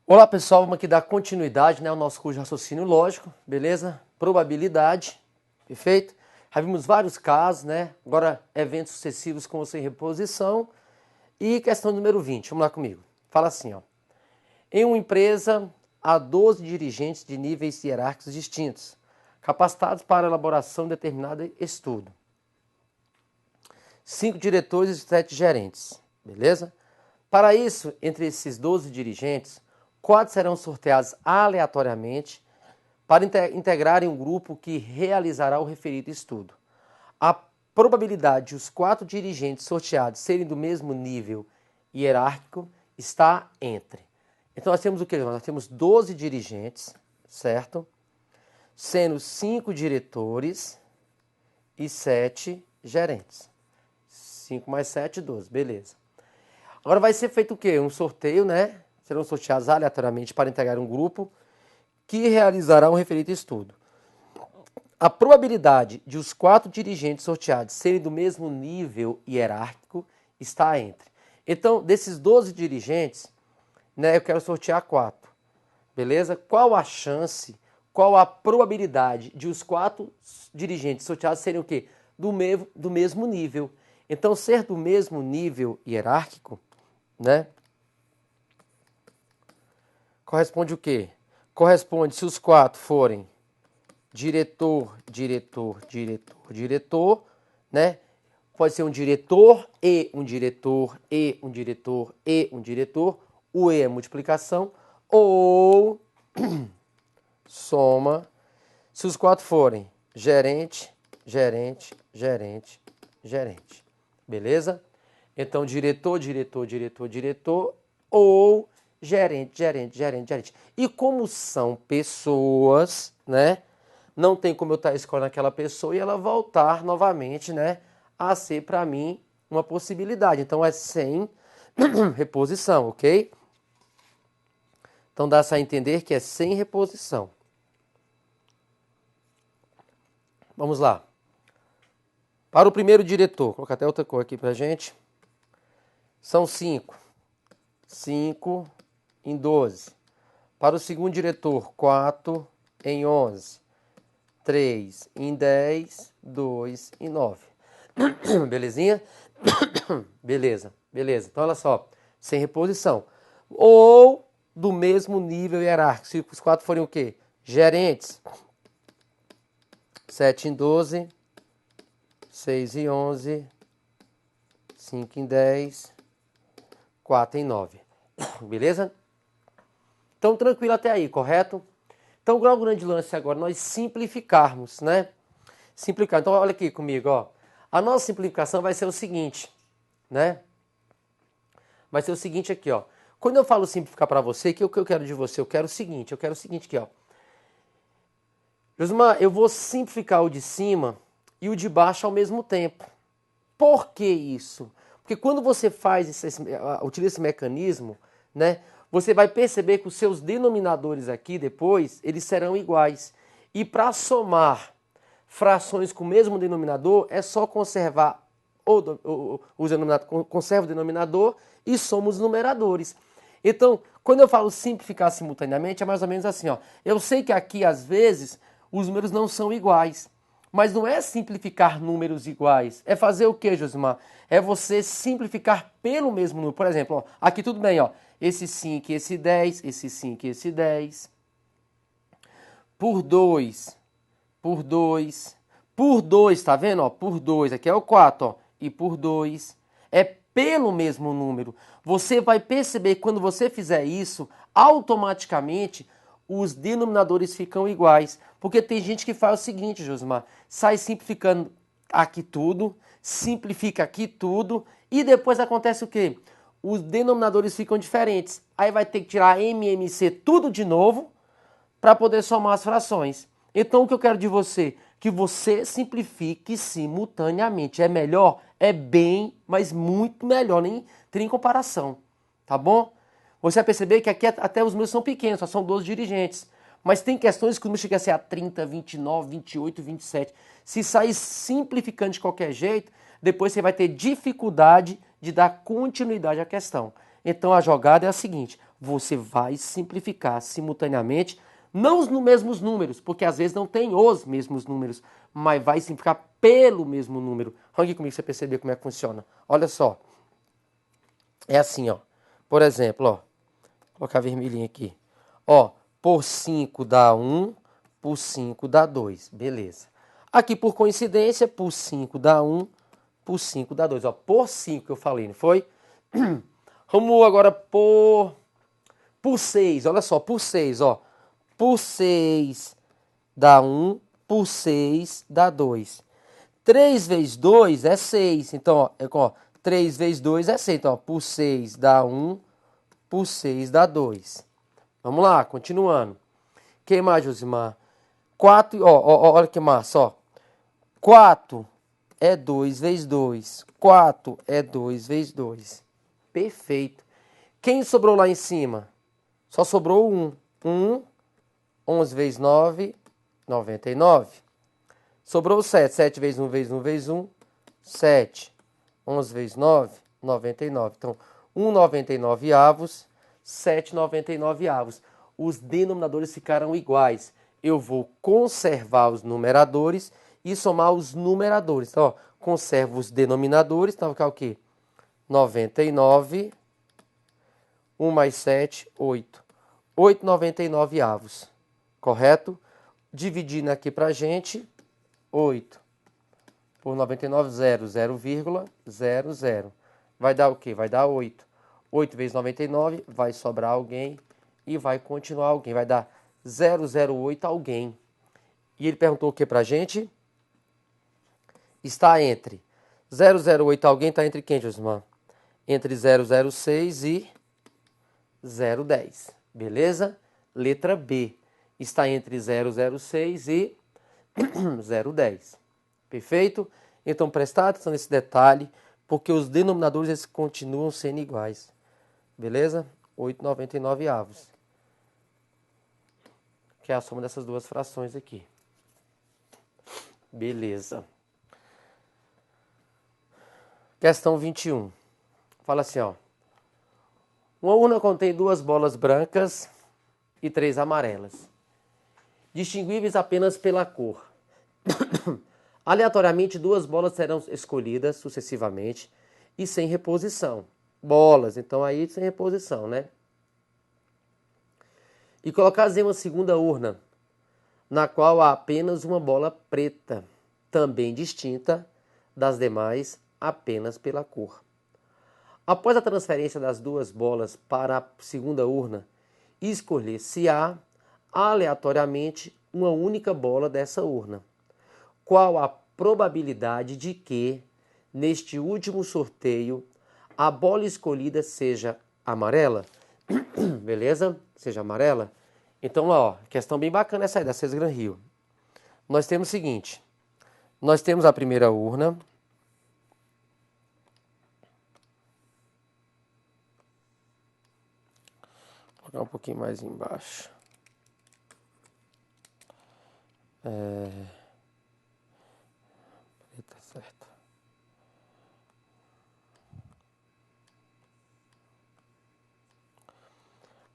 Olá pessoal, vamos aqui dar continuidade, né, ao nosso curso de raciocínio lógico, beleza? Probabilidade, perfeito? Já vimos vários casos, né? Agora eventos sucessivos com ou sem reposição. E questão número 20, vamos lá comigo. Fala assim, ó. Em uma empresa, há 12 dirigentes de níveis hierárquicos distintos, capacitados para a elaboração de determinado estudo. 5 diretores e 7 gerentes, beleza? Para isso, entre esses 12 dirigentes, 4 serão sorteados aleatoriamente para integrarem um grupo que realizará o referido estudo. A probabilidade de os 4 dirigentes sorteados serem do mesmo nível hierárquico está entre. Então nós temos o que? Nós temos 12 dirigentes, certo? Sendo 5 diretores e 7 gerentes. 5 mais 7, 12, beleza. Agora vai ser feito o quê? Um sorteio, né? Serão sorteados aleatoriamente para integrar um grupo que realizará um referido estudo. A probabilidade de os 4 dirigentes sorteados serem do mesmo nível hierárquico está entre. Então, desses 12 dirigentes, né, eu quero sortear 4. Beleza? Qual a chance, qual a probabilidade de os 4 dirigentes sorteados serem o quê? Do mesmo nível. Então, ser do mesmo nível hierárquico, né? Corresponde o quê? Corresponde se os 4 forem diretor, diretor, diretor, diretor, né? Pode ser um diretor e um diretor e um diretor e um diretor. O E é multiplicação. Ou soma. Se os 4 forem gerente, gerente, gerente, gerente. Beleza? Então, diretor, diretor, diretor, diretor. Ou gerente, gerente, gerente, gerente. E como são pessoas, né? Não tem como eu estar escolhendo aquela pessoa e ela voltar novamente, né? A ser para mim uma possibilidade. Então é sem reposição, ok? Então dá-se a entender que é sem reposição. Vamos lá. Para o primeiro diretor, vou colocar até outra cor aqui pra gente. São 5. 5 em 12. Para o segundo diretor, 4 em 11. 3 em 10, 2 em 9. Belezinha? Beleza, beleza. Então, olha só. Sem reposição. Ou do mesmo nível hierárquico. Se os 4 forem o quê? Gerentes. 7 em 12. 6 em 11. 5 em 10. 4 em 9. Beleza? Então, tranquilo até aí, correto? Então, o grande lance agora, nós simplificarmos, né? Simplificar. Então, olha aqui comigo, ó. A nossa simplificação vai ser o seguinte, né? Vai ser o seguinte aqui, ó. Quando eu falo simplificar para você, o que eu quero de você? Eu quero o seguinte aqui, ó. Josmar, eu vou simplificar o de cima e o de baixo ao mesmo tempo. Por que isso? Porque quando você utiliza esse mecanismo, né? Você vai perceber que os seus denominadores aqui depois, eles serão iguais. E para somar frações com o mesmo denominador, é só conservar o denominador, conserva o denominador e soma os numeradores. Então, quando eu falo simplificar simultaneamente, é mais ou menos assim, ó. Eu sei que aqui, às vezes, os números não são iguais. Mas não é simplificar números iguais. É fazer o que, Josimar? É você simplificar pelo mesmo número. Por exemplo, ó, aqui tudo bem, ó. Esse 5 e esse 10, esse 5 e esse 10. Por 2, por 2, por 2, tá vendo? Ó, por 2, aqui é o 4, ó. E por 2. É pelo mesmo número. Você vai perceber que quando você fizer isso, automaticamente os denominadores ficam iguais. Porque tem gente que faz o seguinte, Josimar, sai simplificando aqui tudo, simplifica aqui tudo, e depois acontece o quê? Os denominadores ficam diferentes. Aí vai ter que tirar MMC tudo de novo para poder somar as frações. Então o que eu quero de você? Que você simplifique simultaneamente. É melhor? É bem, mas muito melhor, nem tem comparação. Tá bom? Você vai perceber que aqui até os meus são pequenos, só são 12 dirigentes. Mas tem questões que o número chega a ser a 30, 29, 28, 27. Se sair simplificando de qualquer jeito, depois você vai ter dificuldade de dar continuidade à questão. Então a jogada é a seguinte: você vai simplificar simultaneamente, não os mesmos números, porque às vezes não tem os mesmos números, mas vai simplificar pelo mesmo número. Vamos aqui comigo pra você perceber como é que funciona. Olha só. É assim, ó. Por exemplo, ó. Vou colocar vermelhinho aqui. Ó, por 5 dá 1, por 5 dá 2. Beleza. Aqui, por coincidência, por 5 dá 1, por 5 dá 2. Ó, por 5 que eu falei, não foi? Vamos agora por 6. Olha só, por 6, ó. Por 6 dá 1, por 6 dá 2. 3 vezes 2 é 6. Então, ó, 3 vezes 2 é 6. Então, ó, por 6 dá 1, por 6 dá 2. Vamos lá, continuando. Que mais, Josimar? 4, olha que massa, ó. 4 é 2 vezes 2. 4 é 2 vezes 2. Perfeito. Quem sobrou lá em cima? Só sobrou 1. 1, 11 vezes 9, 99. Sobrou 7. 7 vezes 1 vezes 1 vezes 1, 7. 11 vezes 9, 99. Então, 1,99 avos, 7,99 avos. Os denominadores ficaram iguais. Eu vou conservar os numeradores e somar os numeradores. Então, ó, conservo os denominadores. Então, vai ficar o quê? 99, 1 mais 7, 8. 8,99 avos. Correto? Dividindo aqui pra gente, 8 por 99, 0,00. Vai dar o quê? Vai dar 8. 8 vezes 99, vai sobrar alguém e vai continuar alguém. Vai dar 008 alguém. E ele perguntou o que pra gente? Está entre 008 alguém, está entre quem, Josimar? Entre 006 e 010. Beleza? Letra B. Está entre 006 e 010. Perfeito? Então, prestar atenção nesse detalhe, porque os denominadores eles continuam sendo iguais. Beleza? 8,99 avos. Que é a soma dessas duas frações aqui. Beleza. Questão 21. Fala assim, ó. Uma urna contém 2 bolas brancas e 3 amarelas, distinguíveis apenas pela cor. Aleatoriamente, 2 bolas serão escolhidas sucessivamente e sem reposição. Bolas, então aí sem reposição, né? E colocadas em uma segunda urna, na qual há apenas uma bola preta, também distinta das demais apenas pela cor. Após a transferência das 2 bolas para a segunda urna, escolher-se-á aleatoriamente uma única bola dessa urna. Qual a probabilidade de que, neste último sorteio, a bola escolhida seja amarela? Beleza? Seja amarela? Então, ó, questão bem bacana essa aí da CES Gran Rio. Nós temos o seguinte. Nós temos a primeira urna. Vou colocar um pouquinho mais embaixo. Tá certo.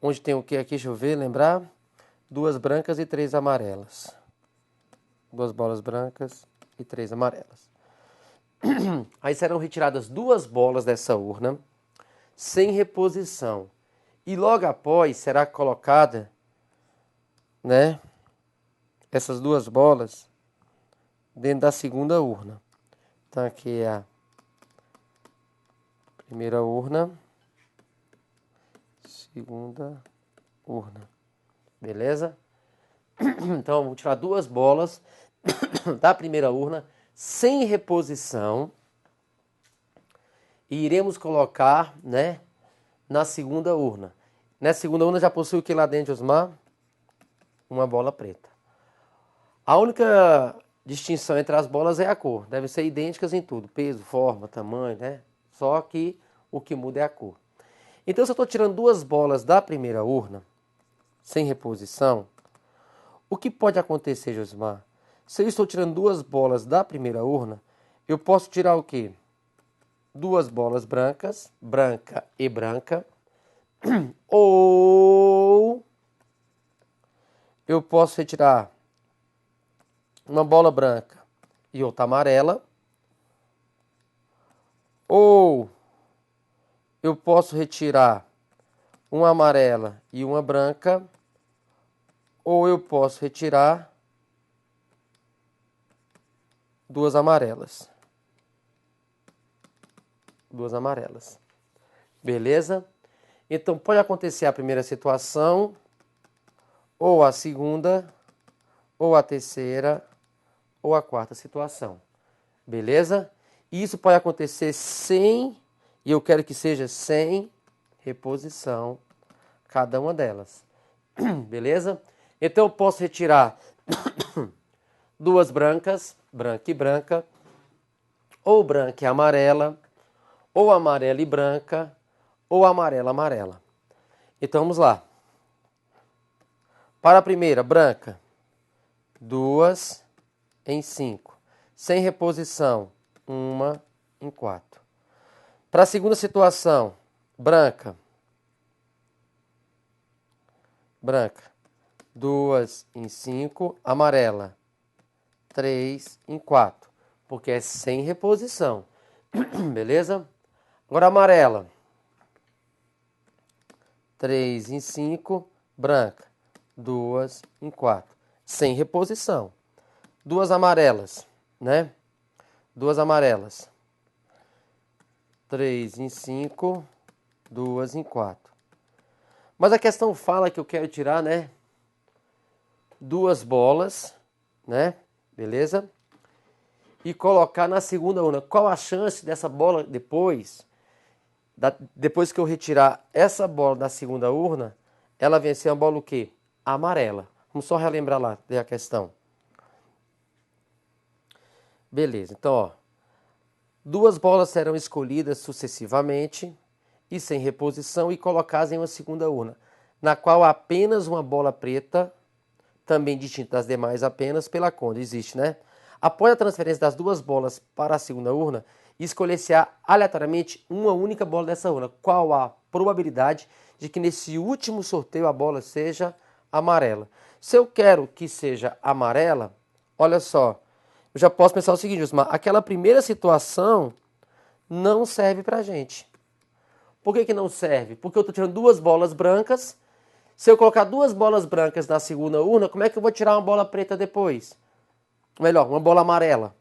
Onde tem o que aqui? Deixa eu ver, lembrar. 2 brancas e 3 amarelas. 2 bolas brancas e 3 amarelas. Aí serão retiradas 2 bolas dessa urna, sem reposição. E logo após será colocada, né, essas 2 bolas dentro da segunda urna. Então aqui é a primeira urna, segunda urna. Beleza? Então vamos tirar 2 bolas da primeira urna sem reposição e iremos colocar, né, na segunda urna. Nessa segunda urna já possui o que lá dentro, Osmar? Uma bola preta. A única distinção entre as bolas é a cor. Devem ser idênticas em tudo. Peso, forma, tamanho, né? Só que o que muda é a cor. Então, se eu estou tirando 2 bolas da primeira urna, sem reposição, o que pode acontecer, Josimar? Se eu estou tirando 2 bolas da primeira urna, eu posso tirar o quê? 2 bolas brancas, branca e branca, Ou eu posso retirar uma bola branca e outra amarela. Ou eu posso retirar uma amarela e uma branca. Ou eu posso retirar duas amarelas. Duas amarelas. Beleza? Então pode acontecer a primeira situação, ou a segunda, ou a terceira, ou a quarta situação. Beleza? Isso pode acontecer sem, e eu quero que seja sem reposição, cada uma delas. Beleza? Então eu posso retirar duas brancas, branca e branca, ou branca e amarela, ou amarela e branca, ou amarela, amarela. Então vamos lá. Para a primeira, branca, 2 em 5. Sem reposição, 1 em 4. Para a segunda situação, branca, 2 em 5. Amarela, 3 em 4. Porque é sem reposição. Beleza? Agora amarela, 3 em 5, branca, 2 em 4, sem reposição. Duas amarelas, né? Duas amarelas, 3 em 5, 2 em 4. Mas a questão fala que eu quero tirar, né? Duas bolas, né? Beleza? E colocar na segunda urna. Qual a chance dessa bola depois... Depois que eu retirar essa bola da segunda urna, ela vencer uma bola o quê? Amarela. Vamos só relembrar lá a questão. Beleza, então, ó. Duas bolas serão escolhidas sucessivamente e sem reposição e colocadas em uma segunda urna, na qual apenas uma bola preta, também distinta das demais apenas pela conta, existe, né? Após a transferência das duas bolas para a segunda urna, escolher-se-á aleatoriamente uma única bola dessa urna. Qual a probabilidade de que nesse último sorteio a bola seja amarela? Se eu quero que seja amarela, olha só, eu já posso pensar o seguinte, Osmar, aquela primeira situação não serve pra gente. Por que que não serve? Porque eu estou tirando duas bolas brancas. Se eu colocar duas bolas brancas na segunda urna, como é que eu vou tirar uma bola preta depois? Melhor, uma bola amarela,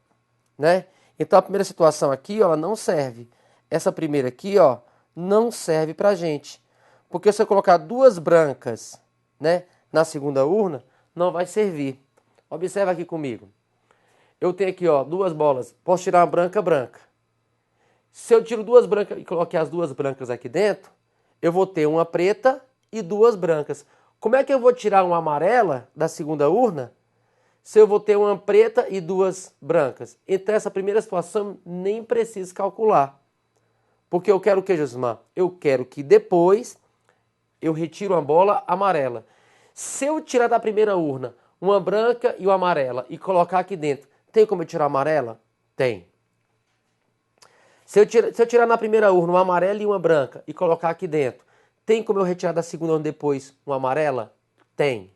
né? Então a primeira situação aqui, ó, ela não serve. Essa primeira aqui, ó, não serve pra gente. Porque se eu colocar duas brancas, né, na segunda urna, não vai servir. Observa aqui comigo. Eu tenho aqui, ó, duas bolas. Posso tirar uma branca, branca. Se eu tiro duas brancas e coloquei as duas brancas aqui dentro, eu vou ter uma preta e duas brancas. Como é que eu vou tirar uma amarela da segunda urna se eu vou ter uma preta e duas brancas? Então essa primeira situação nem preciso calcular. Porque eu quero o que, Josimar? Eu quero que depois eu retiro uma bola amarela. Se eu tirar da primeira urna uma branca e uma amarela e colocar aqui dentro, tem como eu tirar a amarela? Tem. Se eu tirar na primeira urna uma amarela e uma branca e colocar aqui dentro, tem como eu retirar da segunda urna depois uma amarela? Tem.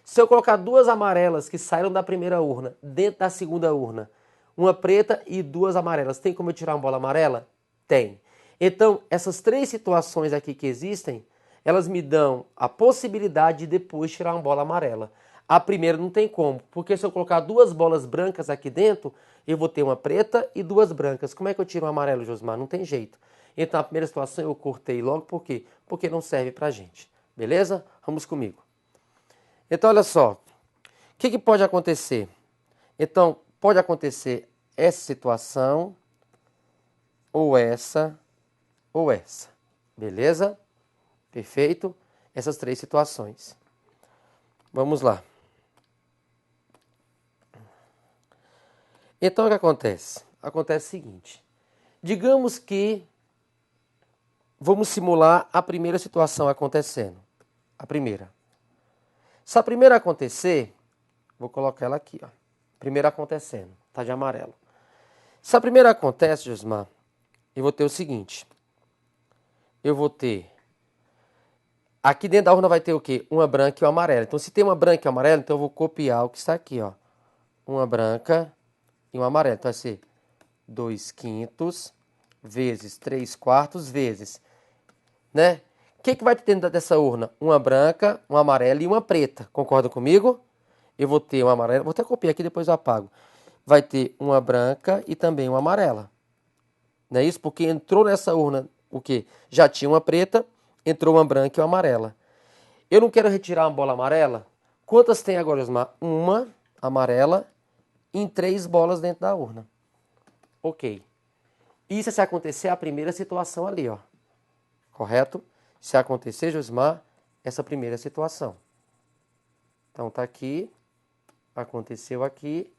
Se eu colocar duas amarelas que saíram da primeira urna dentro da segunda urna, uma preta e duas amarelas, tem como eu tirar uma bola amarela? Tem. Então, essas três situações aqui que existem, elas me dão a possibilidade de depois tirar uma bola amarela. A primeira não tem como, porque se eu colocar duas bolas brancas aqui dentro, eu vou ter uma preta e duas brancas. Como é que eu tiro um amarelo, Josmar? Não tem jeito. Então, a primeira situação eu cortei logo, por quê? Porque não serve pra gente. Beleza? Vamos comigo. Então, olha só. O que pode acontecer? Então, pode acontecer essa situação, ou essa, ou essa. Beleza? Perfeito? Essas três situações. Vamos lá. Então, o que acontece? Acontece o seguinte. Digamos que vamos simular a primeira situação acontecendo. A primeira. Se a primeira acontecer, vou colocar ela aqui, ó. Primeira acontecendo, tá de amarelo. Se a primeira acontece, Josmar, eu vou ter o seguinte. Eu vou ter Aqui dentro da urna vai ter o quê? Uma branca e uma amarela. Então, se tem uma branca e uma amarela, então eu vou copiar o que está aqui, ó. Uma branca e uma amarela. Então, vai ser 2/5 vezes 3/4 vezes, né? O que vai ter dentro dessa urna? Uma branca, uma amarela e uma preta. Concorda comigo? Eu vou ter uma amarela. Vou até copiar aqui, depois eu apago. Vai ter uma branca e também uma amarela. Não é isso? Porque entrou nessa urna o quê? Já tinha uma preta, entrou uma branca e uma amarela. Eu não quero retirar uma bola amarela. Quantas tem agora, Osmar? Uma amarela em 3 bolas dentro da urna. Ok. Isso é se acontecer a primeira situação ali, ó. Correto? Se acontecer, Josmar, essa primeira situação. Então tá aqui, aconteceu aqui,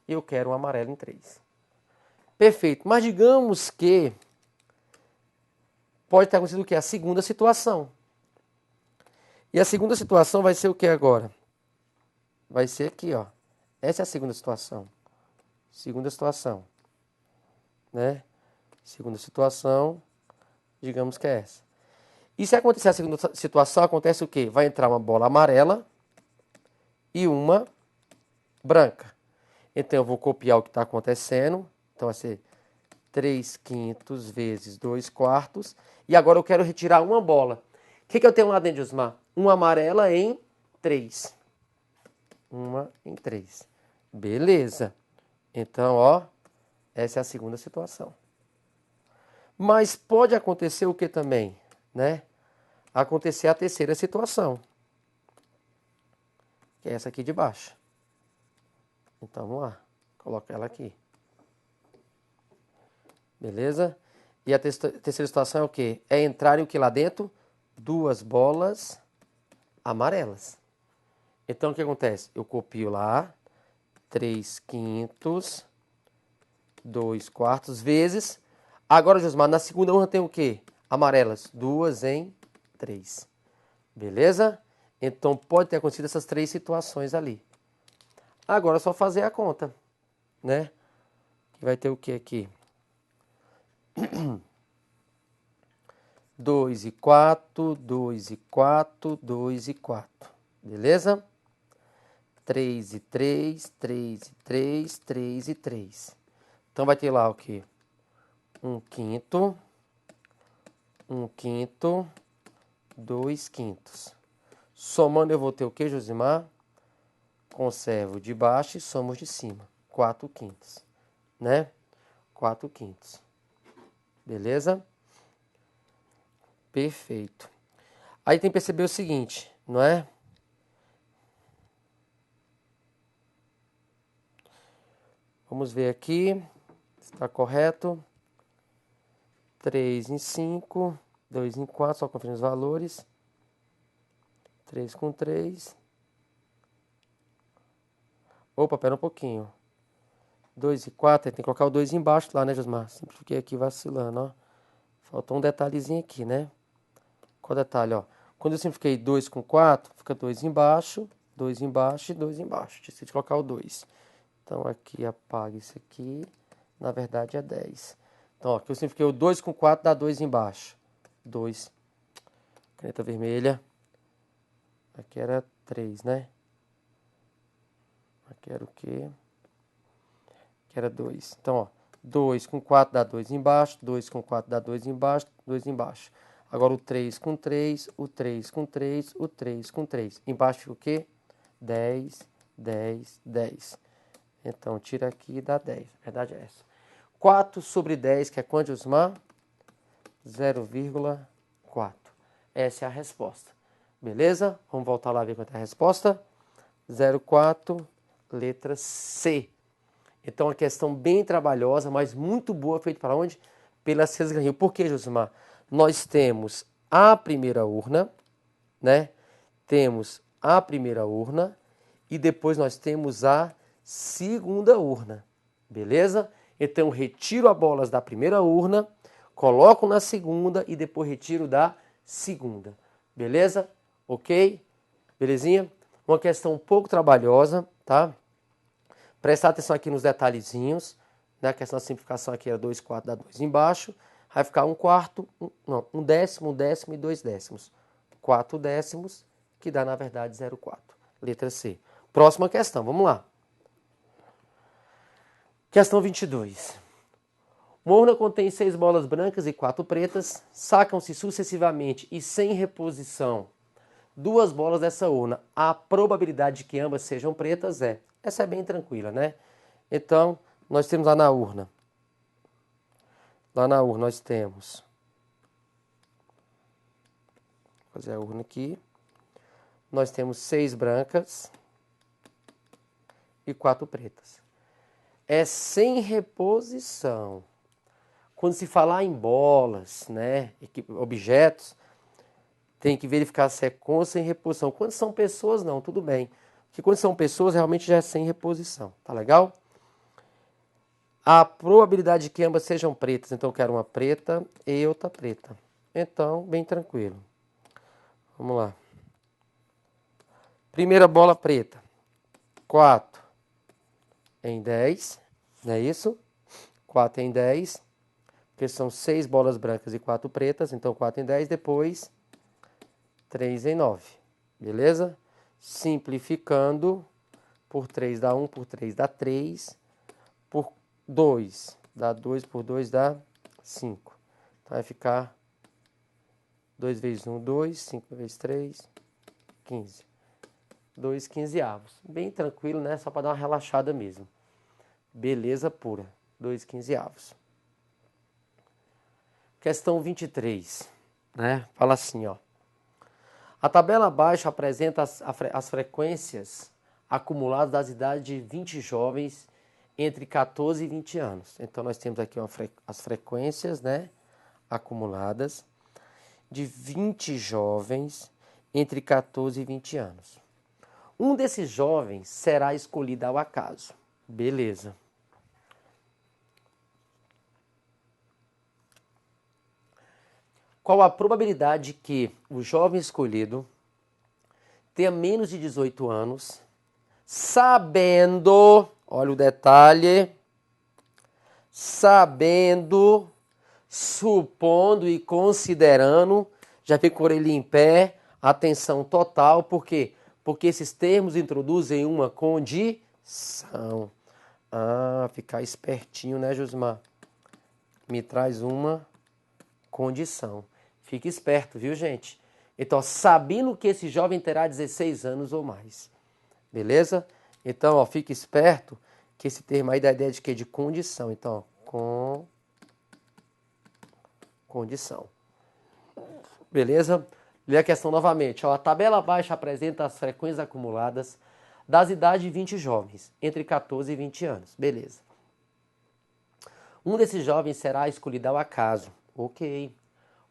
e eu quero um amarelo em 3. Perfeito. Mas digamos que pode ter acontecido o quê? A segunda situação. E a segunda situação vai ser o que agora? Vai ser aqui, ó. Essa é a segunda situação. Segunda situação. Né? Segunda situação, digamos que é essa. E se acontecer a segunda situação, acontece o quê? Vai entrar uma bola amarela e uma branca. Então, eu vou copiar o que está acontecendo. Então, vai ser 3/5 vezes 2/4. E agora eu quero retirar uma bola. O que eu tenho lá dentro, Osmar? Uma amarela em 3. Uma em 3. Beleza. Então, ó, essa é a segunda situação. Mas pode acontecer o que também, né? Acontecer a terceira situação, que é essa aqui de baixo. Então, vamos lá. Coloca ela aqui. Beleza? E a terceira situação é o quê? É entrarem o que lá dentro? 2 bolas amarelas. Então, o que acontece? Eu copio lá 3/5, 2/4 vezes. Agora, Josmar, na segunda urna tem o quê? Amarelas. 2 em 3. Beleza? Então, pode ter acontecido essas 3 situações ali. Agora é só fazer a conta, né? Que vai ter o que aqui? 2/4, 2/4, 2/4. Beleza? 3/3, 3/3, 3/3. Então vai ter lá o quê? 1/5, 1/5, 2/5. Somando eu vou ter o que, Josimar? Conservo de baixo e somos de cima. 4/5, né? 4/5. Beleza? Perfeito. Aí tem que perceber o seguinte, não é? Vamos ver aqui se está correto. 3 em 5, 2 em 4, só conferindo os valores. 3 com 3. Opa, pera um pouquinho. 2 e 4, tem que colocar o 2 embaixo lá, né, Josmar? Sempre fiquei aqui vacilando, ó. Faltou um detalhezinho aqui, né? Qual detalhe, ó? Quando eu simplifiquei 2 com 4, fica 2 embaixo, 2 embaixo e 2 embaixo. Esqueci de colocar o 2. Então, aqui apaga isso aqui. Na verdade, é 10. Então, ó, aqui eu simplifiquei o 2 com 4, dá 2 embaixo. 2. Caneta vermelha. Aqui era 3, né? Aqui era o quê? Aqui era 2. Então, ó. 2 com 4 dá 2 embaixo. 2 com 4 dá 2 embaixo. 2 embaixo. Agora o 3 com 3. O 3 com 3. O 3 com 3. Embaixo fica o quê? 10, 10, 10. Então, tira aqui e dá 10. A verdade é essa. 4 sobre 10, que é quanto, Osmar? 0,4. Essa é a resposta. Beleza? Vamos voltar lá ver quanto é a resposta. 0,4, letra C. Então, uma questão bem trabalhosa, mas muito boa, feita para onde? Pela César Rio. Por que, Josimar? Nós temos a primeira urna, né? Temos a primeira urna e depois nós temos a segunda urna. Beleza? Então, retiro as bolas da primeira urna, coloco na segunda e depois retiro da segunda. Beleza? Ok? Belezinha? Uma questão um pouco trabalhosa, tá? Prestar atenção aqui nos detalhezinhos, né? A questão da simplificação aqui era 2/4 dá 2 embaixo. Vai ficar 1/4, um décimo e 2 décimos. 4 décimos, que dá, na verdade, 0,4. Letra C. Próxima questão, vamos lá. Questão 22. Uma urna contém 6 bolas brancas e 4 pretas. Sacam-se sucessivamente e sem reposição 2 bolas dessa urna. A probabilidade de que ambas sejam pretas é... Essa é bem tranquila, né? Então, nós temos lá na urna. Lá na urna nós temos... Vou fazer a urna aqui. Nós temos 6 brancas e 4 pretas. É sem reposição. Quando se falar em bolas, né, objetos, tem que verificar se é com ou sem reposição. Quando são pessoas, não, tudo bem. Porque quando são pessoas, realmente já é sem reposição. Tá legal? A probabilidade de que ambas sejam pretas. Então, eu quero uma preta e outra preta. Então, bem tranquilo. Vamos lá. Primeira bola preta. 4 em 10. Não é isso? 4 em 10. Porque são 6 bolas brancas e 4 pretas. Então, 4 em 10. Depois, 3 em 9. Beleza? Simplificando, por 3 dá 1, por 3 dá 3. Por 2 dá 2, por 2 dá 5. Então, vai ficar 2 vezes 1, 2. 5 vezes 3, 15. 2 quinzeavos. Bem tranquilo, né? Só para dar uma relaxada mesmo. Beleza pura. 2 quinzeavos. Questão 23, né? Fala assim, ó. A tabela abaixo apresenta as frequências acumuladas das idades de 20 jovens entre 14 e 20 anos. Então, nós temos aqui as frequências, né? Acumuladas de 20 jovens entre 14 e 20 anos. Um desses jovens será escolhido ao acaso. Beleza. Qual a probabilidade que o jovem escolhido tenha menos de 18 anos, sabendo, olha o detalhe, sabendo, supondo e considerando, já fica com a orelha em pé, atenção total, por quê? Porque esses termos introduzem uma condição. Ah, ficar espertinho, né, Josimar? Me traz uma condição. Fique esperto, viu, gente? Então, sabendo que esse jovem terá 16 anos ou mais. Beleza? Então, ó, fique esperto que esse termo aí dá a ideia de quê? De condição. Então, ó, condição. Beleza? Lê a questão novamente. Ó, a tabela abaixo apresenta as frequências acumuladas das idades de 20 jovens, entre 14 e 20 anos. Beleza. Um desses jovens será escolhido ao acaso. Ok.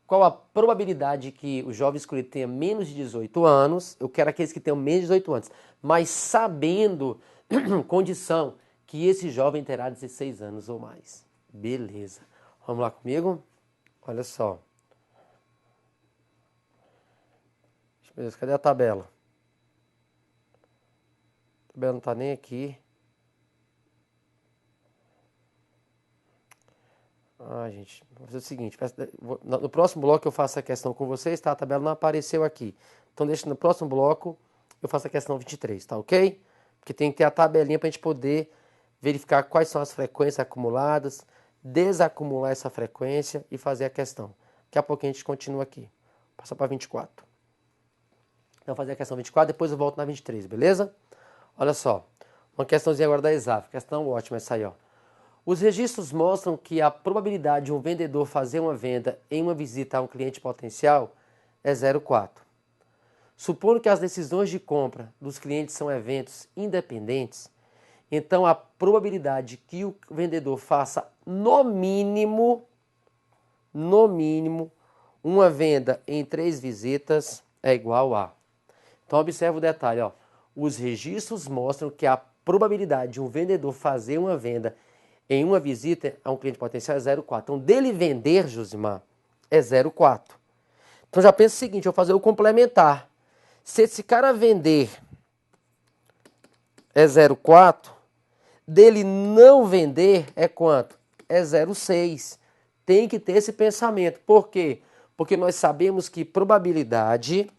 Qual a probabilidade que o jovem escolhido tenha menos de 18 anos? Eu quero aqueles que tenham menos de 18 anos. Mas sabendo, condição, que esse jovem terá 16 anos ou mais. Beleza. Vamos lá comigo? Olha só. Beleza, cadê a tabela? A tabela não está nem aqui. Gente, vou fazer o seguinte, no próximo bloco eu faço a questão com vocês, tá? A tabela não apareceu aqui. Então deixa no próximo bloco eu faço a questão 23, tá ok? Porque tem que ter a tabelinha para a gente poder verificar quais são as frequências acumuladas, desacumular essa frequência e fazer a questão. Daqui a pouco a gente continua aqui. Passa para 24. Então fazer a questão 24, depois eu volto na 23, beleza? Olha só, uma questãozinha agora da ESAF, questão ótima essa aí, ó. Os registros mostram que a probabilidade de um vendedor fazer uma venda em uma visita a um cliente potencial é 0,4. Supondo que as decisões de compra dos clientes são eventos independentes, então a probabilidade que o vendedor faça no mínimo, uma venda em 3 visitas é igual a... Então observa o detalhe, ó. Os registros mostram que a probabilidade de um vendedor fazer uma venda em uma visita a um cliente potencial é 0,4. Então, dele vender, Josimar, é 0,4. Então, já pensa o seguinte, eu vou fazer o complementar. Se esse cara vender é 0,4, dele não vender é quanto? É 0,6. Tem que ter esse pensamento. Por quê? Porque nós sabemos que probabilidade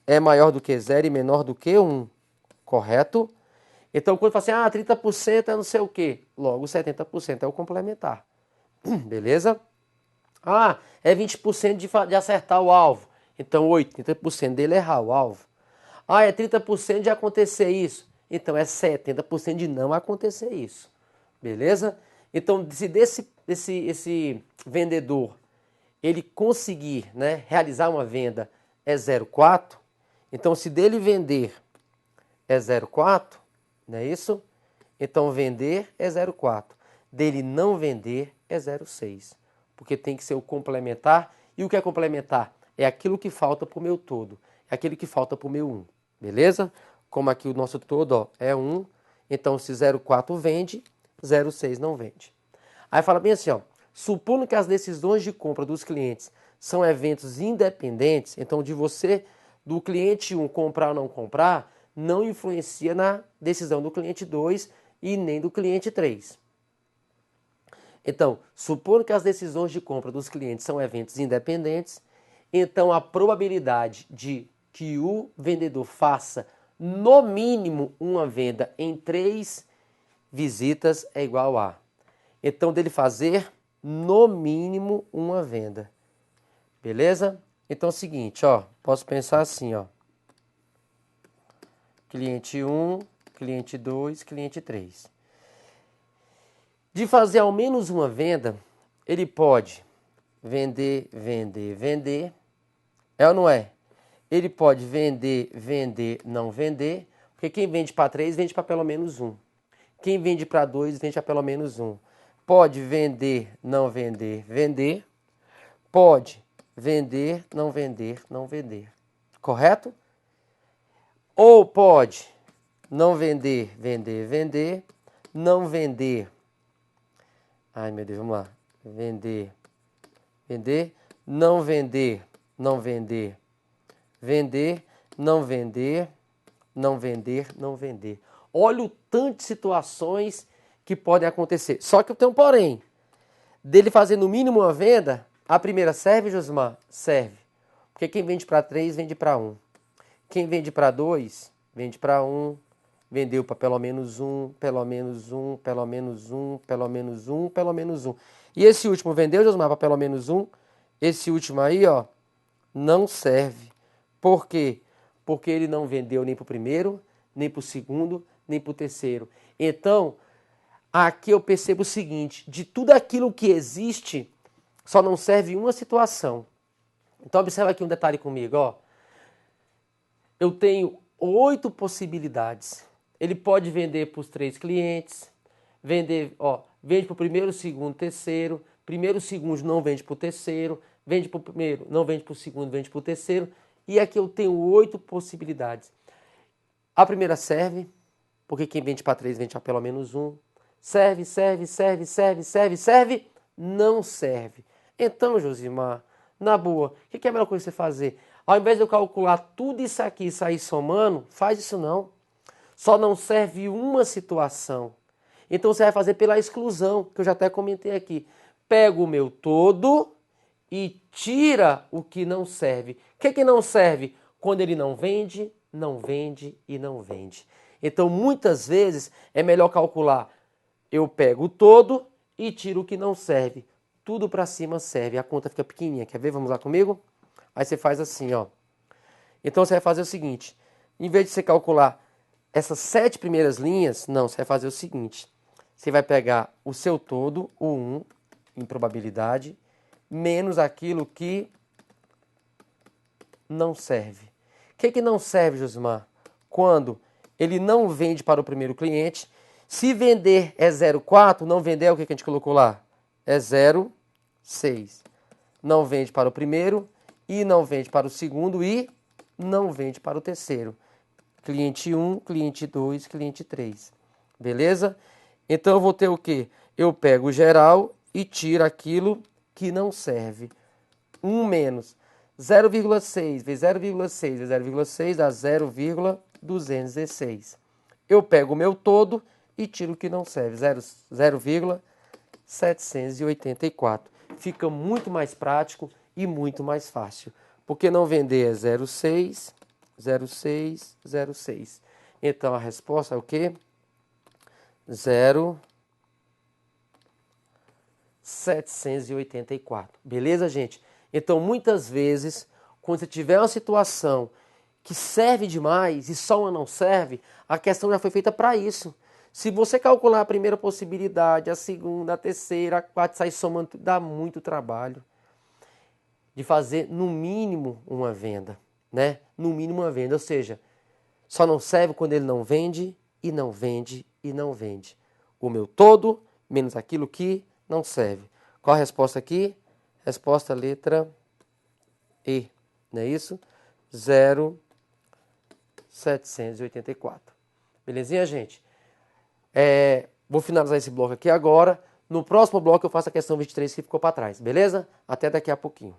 é maior do que 0 e menor do que 1. Correto? Então, quando fala assim, 30% é não sei o quê. Logo, 70% é o complementar. Beleza? É 20% de acertar o alvo. Então, 80% dele é errar o alvo. É 30% de acontecer isso. Então, é 70% de não acontecer isso. Beleza? Então, se esse vendedor ele conseguir, né, realizar uma venda é 0,4, então se dele vender é 0,4, não é isso? Então vender é 0,4. Dele não vender é 0,6. Porque tem que ser o complementar. E o que é complementar? É aquilo que falta para o meu todo. É aquilo que falta para o meu 1. Beleza? Como aqui o nosso todo é 1. Então se 0,4 vende, 0,6 não vende. Aí fala bem assim, supondo que as decisões de compra dos clientes são eventos independentes, então de você, do cliente 1 comprar ou não comprar, não influencia na decisão do cliente 2 e nem do cliente 3. Então, supondo que as decisões de compra dos clientes são eventos independentes, então a probabilidade de que o vendedor faça no mínimo uma venda em 3 visitas é igual a. Então, dele fazer no mínimo uma venda. Beleza? Então é o seguinte, posso pensar assim, cliente 1, cliente 2, cliente 3. De fazer ao menos uma venda, ele pode vender, vender, vender. É ou não é? Ele pode vender, vender, não vender. Porque quem vende para 3, vende para pelo menos 1. Quem vende para 2, vende para pelo menos 1. Pode vender, não vender, vender. Pode vender, não vender, não vender. Correto? Ou pode não vender, vender, vender. Não vender. Ai, meu Deus, vamos lá. Vender, vender. Não vender, não vender. Vender, não vender. Não vender, não vender. Olha o tanto de situações que podem acontecer. Só que eu tenho um porém. Dele fazer no mínimo uma venda, a primeira serve, Josimar? Serve. Porque quem vende para 3, vende para 1. Quem vende para 2, vende para 1. Vendeu para pelo menos 1, pelo menos 1, pelo menos 1, pelo menos 1, pelo menos 1. E esse último vendeu, Josimar, para pelo menos 1. Esse último aí, não serve. Por quê? Porque ele não vendeu nem para o primeiro, nem para o segundo, nem para o terceiro. Então, aqui eu percebo o seguinte, de tudo aquilo que existe, só não serve uma situação. Então, observa aqui um detalhe comigo, Eu tenho 8 possibilidades. Ele pode vender para os 3 clientes, vende para o primeiro, segundo, terceiro, primeiro, segundo não vende para o terceiro, vende para o primeiro, não vende para o segundo, vende para o terceiro. E aqui eu tenho 8 possibilidades. A primeira serve, porque quem vende para 3 vende para pelo menos 1. Serve, serve, serve, serve, serve, serve, não serve. Então, Josimar, na boa, o que é a melhor coisa que você fazer? Ao invés de eu calcular tudo isso aqui e sair somando, faz isso não. Só não serve uma situação. Então você vai fazer pela exclusão, que eu já até comentei aqui. Pega o meu todo e tira o que não serve. O que não serve? Quando ele não vende, não vende e não vende. Então muitas vezes é melhor calcular. Eu pego o todo e tiro o que não serve. Tudo para cima serve. A conta fica pequenininha. Quer ver? Vamos lá comigo? Aí você faz assim, Então você vai fazer o seguinte. Em vez de você calcular essas 7 primeiras linhas, não, você vai fazer o seguinte. Você vai pegar o seu todo, o 1, em probabilidade, menos aquilo que não serve. O que não serve, Josimar? Quando ele não vende para o primeiro cliente. Se vender é 0,4, não vender é o que a gente colocou lá? É 0,6. Não vende para o primeiro e não vende para o segundo e não vende para o terceiro. Cliente 1, cliente 2, cliente 3. Beleza? Então eu vou ter o quê? Eu pego o geral e tiro aquilo que não serve. 1 menos 0,6 vezes 0,6 vezes 0,6 dá 0,216. Eu pego o meu todo e tiro o que não serve. 0,784. Fica muito mais prático e muito mais fácil. Porque não vender é 0,6, 0606. Então, a resposta é o quê? 0,784. Beleza, gente? Então, muitas vezes, quando você tiver uma situação que serve demais e só uma não serve, a questão já foi feita para isso. Se você calcular a primeira possibilidade, a segunda, a terceira, a quarta, sair somando, dá muito trabalho de fazer no mínimo uma venda, né? No mínimo uma venda, ou seja, só não serve quando ele não vende e não vende e não vende. O meu todo menos aquilo que não serve. Qual a resposta aqui? Resposta letra E, não é isso? 0,784. Belezinha, gente? Vou finalizar esse bloco aqui agora. No próximo bloco eu faço a questão 23 que ficou para trás, beleza? Até daqui a pouquinho.